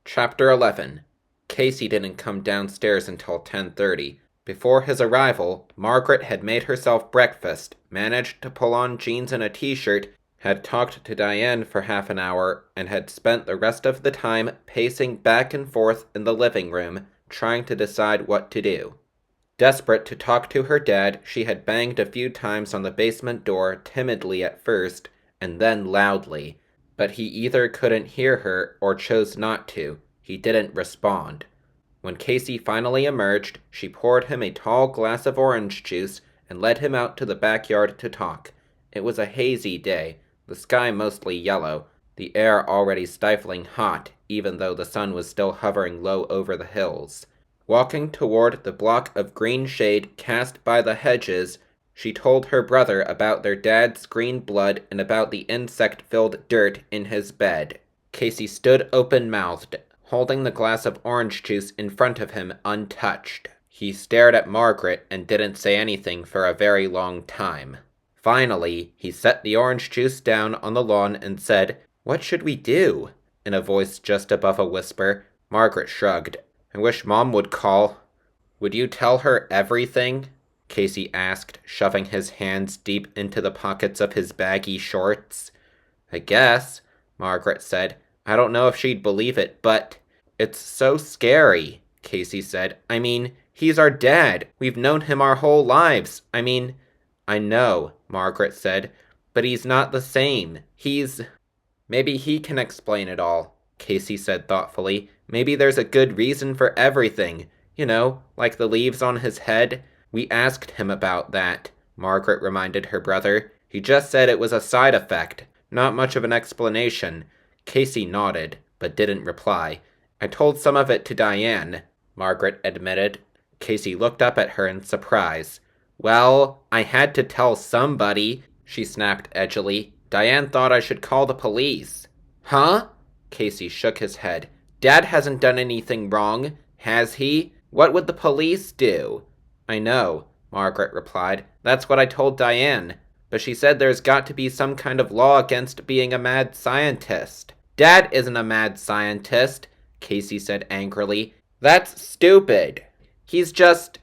Chapter 11. Casey didn't come downstairs until 10:30. Before his arrival, Margaret had made herself breakfast, managed to pull on jeans and a t-shirt, had talked to Diane for half an hour, and had spent the rest of the time pacing back and forth in the living room, trying to decide what to do. Desperate to talk to her dad, she had banged a few times on the basement door, timidly at first, and then loudly. But he either couldn't hear her or chose not to. He didn't respond. When Casey finally emerged, she poured him a tall glass of orange juice and led him out to the backyard to talk. It was a hazy day, the sky mostly yellow, the air already stifling hot, even though the sun was still hovering low over the hills. Walking toward the block of green shade cast by the hedges, she told her brother about their dad's green blood and about the insect-filled dirt in his bed. Casey stood open-mouthed, holding the glass of orange juice in front of him untouched. He stared at Margaret and didn't say anything for a very long time. Finally, he set the orange juice down on the lawn and said, "What should we do?" in a voice just above a whisper. Margaret shrugged. "I wish Mom would call." "Would you tell her everything?" Casey asked, shoving his hands deep into the pockets of his baggy shorts. "I guess," Margaret said. "I don't know if she'd believe it, but—" "It's so scary," Casey said. "I mean, he's our dad. We've known him our whole lives. I know," Margaret said, "but he's not the same. Maybe he can explain it all," Casey said thoughtfully. "Maybe there's a good reason for everything. You know, like the leaves on his head." "We asked him about that," Margaret reminded her brother. "He just said it was a side effect. Not much of an explanation." Casey nodded, but didn't reply. "I told some of it to Diane," Margaret admitted. Casey looked up at her in surprise. "Well, I had to tell somebody," she snapped edgily. "Diane thought I should call the police." "Huh?" Casey shook his head. "Dad hasn't done anything wrong, has he? What would the police do?" "I know," Margaret replied. "That's what I told Diane. But she said there's got to be some kind of law against being a mad scientist." "Dad isn't a mad scientist," Casey said angrily. "That's stupid. He's just...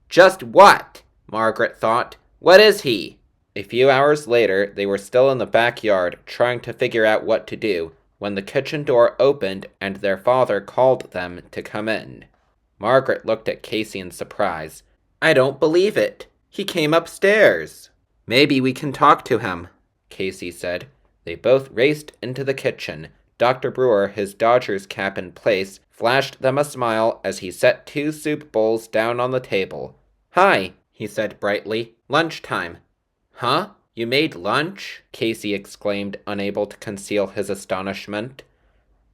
Just what?" Margaret thought. "What is he?" A few hours later, they were still in the backyard, trying to figure out what to do, when the kitchen door opened and their father called them to come in. Margaret looked at Casey in surprise. "I don't believe it. He came upstairs." "Maybe we can talk to him," Casey said. They both raced into the kitchen. Dr. Brewer, his Dodgers cap in place, flashed them a smile as he set 2 soup bowls down on the table. "Hi," he said brightly. "Lunchtime." "Huh? You made lunch?" Casey exclaimed, unable to conceal his astonishment.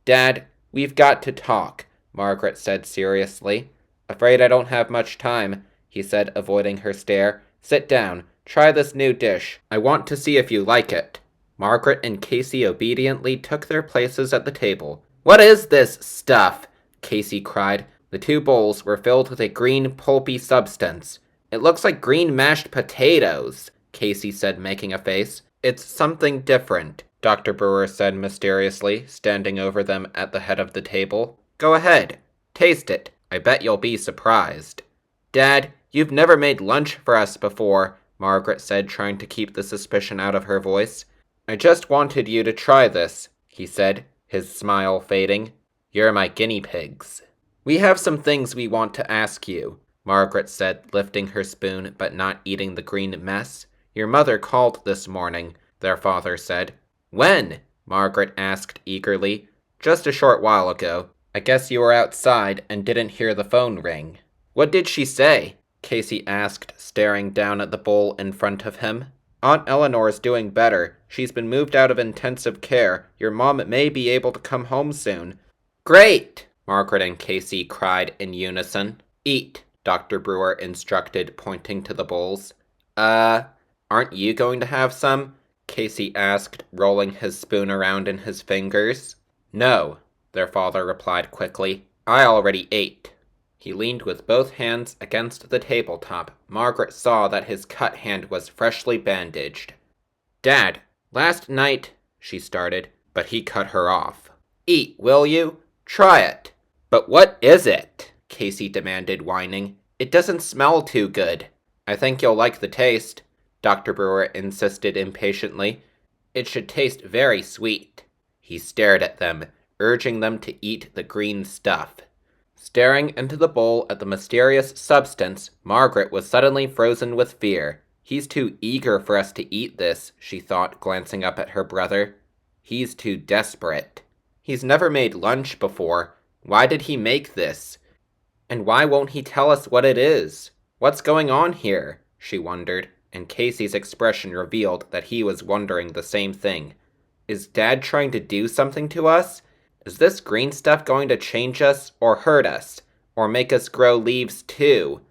"Dad, we've got to talk," Margaret said seriously. "Afraid I don't have much time," he said, avoiding her stare. "Sit down. Try this new dish. I want to see if you like it." Margaret and Casey obediently took their places at the table. "What is this stuff?" Casey cried. The 2 bowls were filled with a green, pulpy substance. "It looks like green mashed potatoes," Casey said, making a face. "It's something different," Dr. Brewer said mysteriously, standing over them at the head of the table. "Go ahead. Taste it. I bet you'll be surprised." "Dad, you've never made lunch for us before," Margaret said, trying to keep the suspicion out of her voice. "I just wanted you to try this," he said, his smile fading. "You're my guinea pigs." "We have some things we want to ask you," Margaret said, lifting her spoon but not eating the green mess. "Your mother called this morning," their father said. "When?" Margaret asked eagerly. "Just a short while ago. I guess you were outside and didn't hear the phone ring." "What did she say?" Casey asked, staring down at the bowl in front of him. "Aunt Eleanor's doing better. She's been moved out of intensive care. Your mom may be able to come home soon." "Great!" Margaret and Casey cried in unison. "Eat," Dr. Brewer instructed, pointing to the bowls. Aren't you going to have some?" Casey asked, rolling his spoon around in his fingers. "No," their father replied quickly. "I already ate." He leaned with both hands against the tabletop. Margaret saw that his cut hand was freshly bandaged. "Dad, last night," she started, but he cut her off. Eat, will you? Try it. But what is it? Casey demanded, whining. It doesn't smell too good. I think you'll like the taste, Dr. Brewer insisted impatiently. It should taste very sweet. He stared at them, urging them to eat the green stuff. Staring into the bowl at the mysterious substance, Margaret was suddenly frozen with fear. He's too eager for us to eat this, she thought, glancing up at her brother. He's too desperate. He's never made lunch before. Why did he make this? And why won't he tell us what it is? What's going on here? She wondered, and Casey's expression revealed that he was wondering the same thing. Is Dad trying to do something to us? Is this green stuff going to change us, or hurt us, or make us grow leaves too?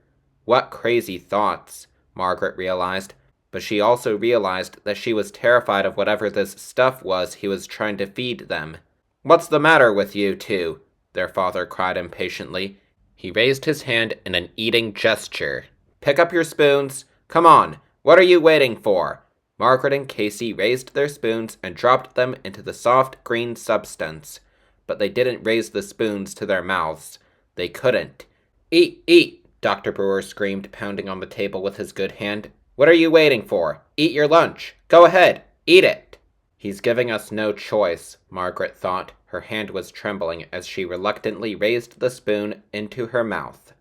What crazy thoughts, Margaret realized, but she also realized that she was terrified of whatever this stuff was he was trying to feed them. What's the matter with you two? Their father cried impatiently. He raised his hand in an eating gesture. Pick up your spoons. Come on, what are you waiting for? Margaret and Casey raised their spoons and dropped them into the soft green substance. But they didn't raise the spoons to their mouths. They couldn't. Eat, eat, Dr. Brewer screamed, pounding on the table with his good hand. What are you waiting for? Eat your lunch. Go ahead, eat it. He's giving us no choice, Margaret thought. Her hand was trembling as she reluctantly raised the spoon into her mouth.